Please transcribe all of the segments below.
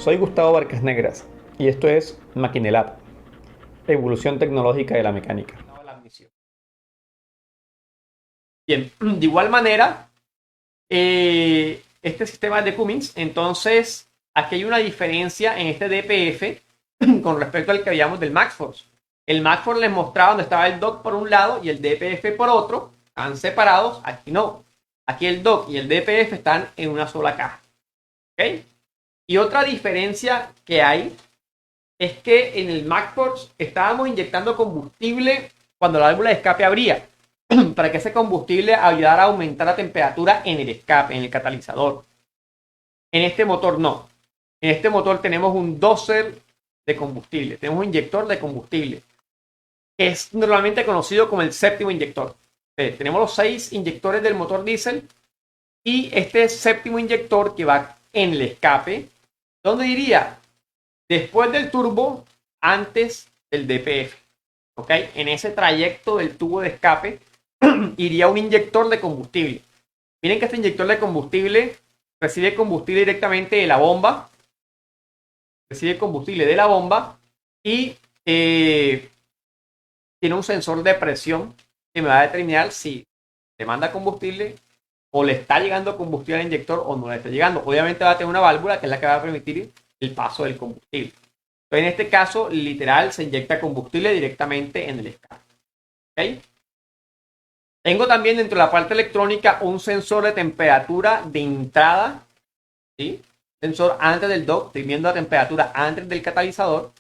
Soy Gustavo Barcas Negras y esto es Maquinelab, evolución tecnológica de la mecánica. Bien, de igual manera, este sistema de Cummins, entonces aquí hay una diferencia en este DPF con respecto al que veíamos del MaxForce. El MaxForce les mostraba donde estaba el dock por un lado y el DPF por otro, están separados, aquí no. Aquí el dock y el DPF están en una sola caja. ¿Ok? Y otra diferencia que hay es que en el MaxForce estábamos inyectando combustible cuando la válvula de escape abría, para que ese combustible ayudara a aumentar la temperatura en el escape, en el catalizador. En este motor no. En este motor tenemos un doser de combustible, tenemos un inyector de combustible. Es normalmente conocido como el séptimo inyector. Tenemos los 6 inyectores del motor diésel y este séptimo inyector que va en el escape, ¿dónde diría? Después del turbo, antes del DPF. ¿Ok? En ese trayecto del tubo de escape iría un inyector de combustible. Miren que este inyector de combustible recibe combustible directamente de la bomba. Recibe combustible de la bomba y tiene un sensor de presión que me va a determinar si le manda combustible o le está llegando combustible al inyector o no le está llegando. Obviamente va a tener una válvula que es la que va a permitir el paso del combustible. Pero en este caso, literal, se inyecta combustible directamente en el escape. ¿Okay? Tengo también dentro de la parte electrónica un sensor de temperatura de entrada. ¿Sí? Sensor antes del dock, estoy viendo la temperatura antes del catalizador.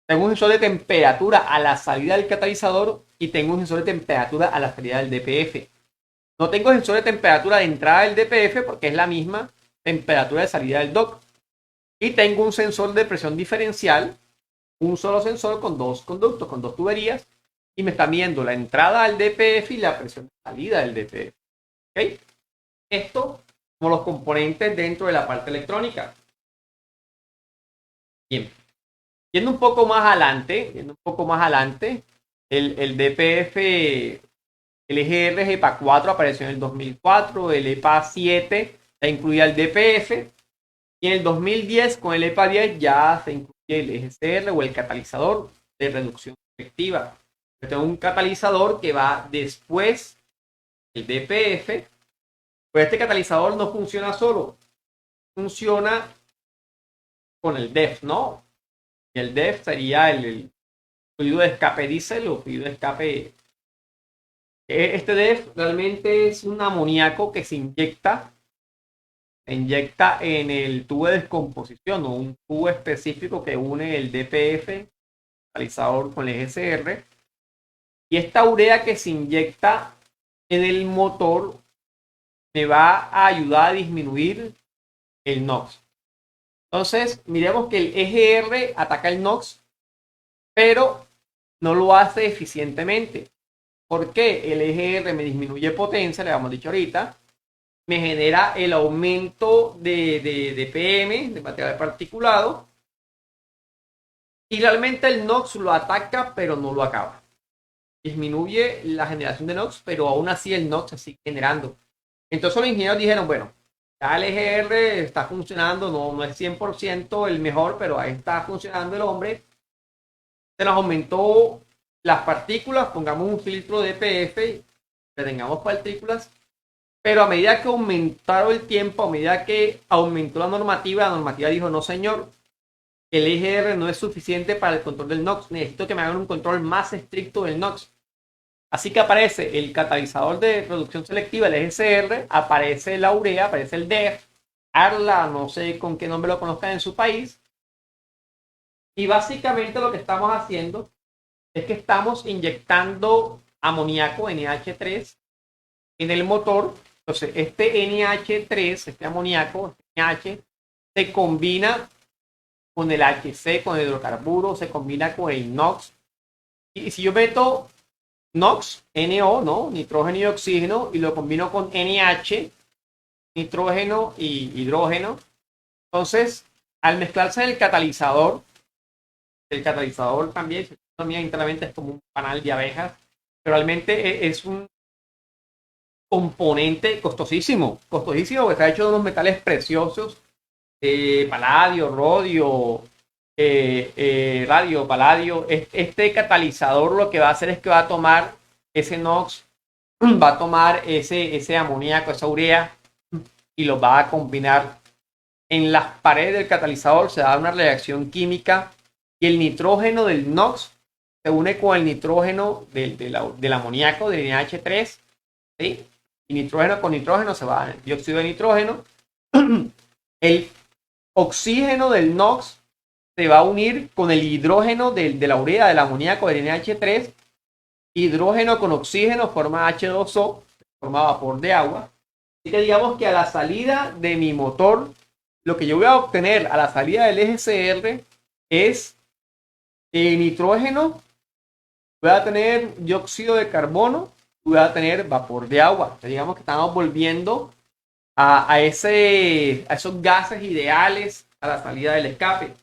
Tengo un sensor de temperatura a la salida del catalizador y tengo un sensor de temperatura a la salida del DPF. No tengo sensor de temperatura de entrada del DPF porque es la misma temperatura de salida del dock. Y tengo un sensor de presión diferencial, un solo sensor con 2 conductos, con 2 tuberías, y me está midiendo la entrada al DPF y la presión de salida del DPF. ¿Okay? Esto como los componentes dentro de la parte electrónica. Bien. Yendo un poco más adelante, el DPF, el EGR EPA 4 apareció en el 2004, el EPA 7 ya incluía el DPF, y en el 2010 con el EPA 10 ya se incluye el EGCR o el catalizador de reducción efectiva. Yo tengo un catalizador que va después del DPF, pero este catalizador no funciona solo, funciona con el DEF, ¿no? Y el DEF sería el fluido de escape diésel o fluido de escape. Este DEF realmente es un amoníaco que se inyecta en el tubo de descomposición o un tubo específico que une el DPF catalizador con el EGCR. Y esta urea que se inyecta en el motor me va a ayudar a disminuir el NOx. Entonces, miremos que el EGR ataca el NOx, pero no lo hace eficientemente. ¿Por qué? El EGR me disminuye potencia, le habíamos dicho ahorita, me genera el aumento de PM, de material particulado, y realmente el NOx lo ataca, pero no lo acaba. Disminuye la generación de NOx, pero aún así el NOx se sigue generando. Entonces los ingenieros dijeron, bueno, ya el EGR está funcionando, no es 100% el mejor, pero ahí está funcionando el hombre. Se nos aumentó las partículas, pongamos un filtro de PF, que tengamos partículas, pero a medida que aumentaron el tiempo, a medida que aumentó la normativa dijo, no señor, el EGR no es suficiente para el control del NOx, necesito que me hagan un control más estricto del NOx. Así que aparece el catalizador de reducción selectiva, el EGCR, aparece la urea, aparece el DEF, ARLA, no sé con qué nombre lo conozcan en su país. Y básicamente lo que estamos haciendo es que estamos inyectando amoníaco NH3 en el motor. Entonces, este NH3, este amoníaco, este NH, se combina con el HC, con el hidrocarburo, se combina con el NOx. Y si yo meto NOx, NO, ¿no? Nitrógeno y oxígeno, y lo combino con NH, nitrógeno y hidrógeno. Entonces, al mezclarse el catalizador también, internamente es como un panal de abejas, pero realmente es un componente costosísimo, porque está hecho de unos metales preciosos paladio, rodio, radio, paladio. Este catalizador lo que va a hacer es que va a tomar ese NOx, va a tomar ese amoníaco, esa urea, y lo va a combinar en las paredes del catalizador. Se da una reacción química y el nitrógeno del NOx se une con el nitrógeno del amoníaco, del NH3, ¿sí? Y nitrógeno con nitrógeno se va el dióxido de nitrógeno. El oxígeno del NOx se va a unir con el hidrógeno de la urea, del amoníaco, del NH3. Hidrógeno con oxígeno forma H2O, forma vapor de agua. Así que digamos que a la salida de mi motor, lo que yo voy a obtener a la salida del eje CR es nitrógeno, voy a tener dióxido de carbono, voy a tener vapor de agua. Entonces, digamos que estamos volviendo a esos gases ideales a la salida del escape.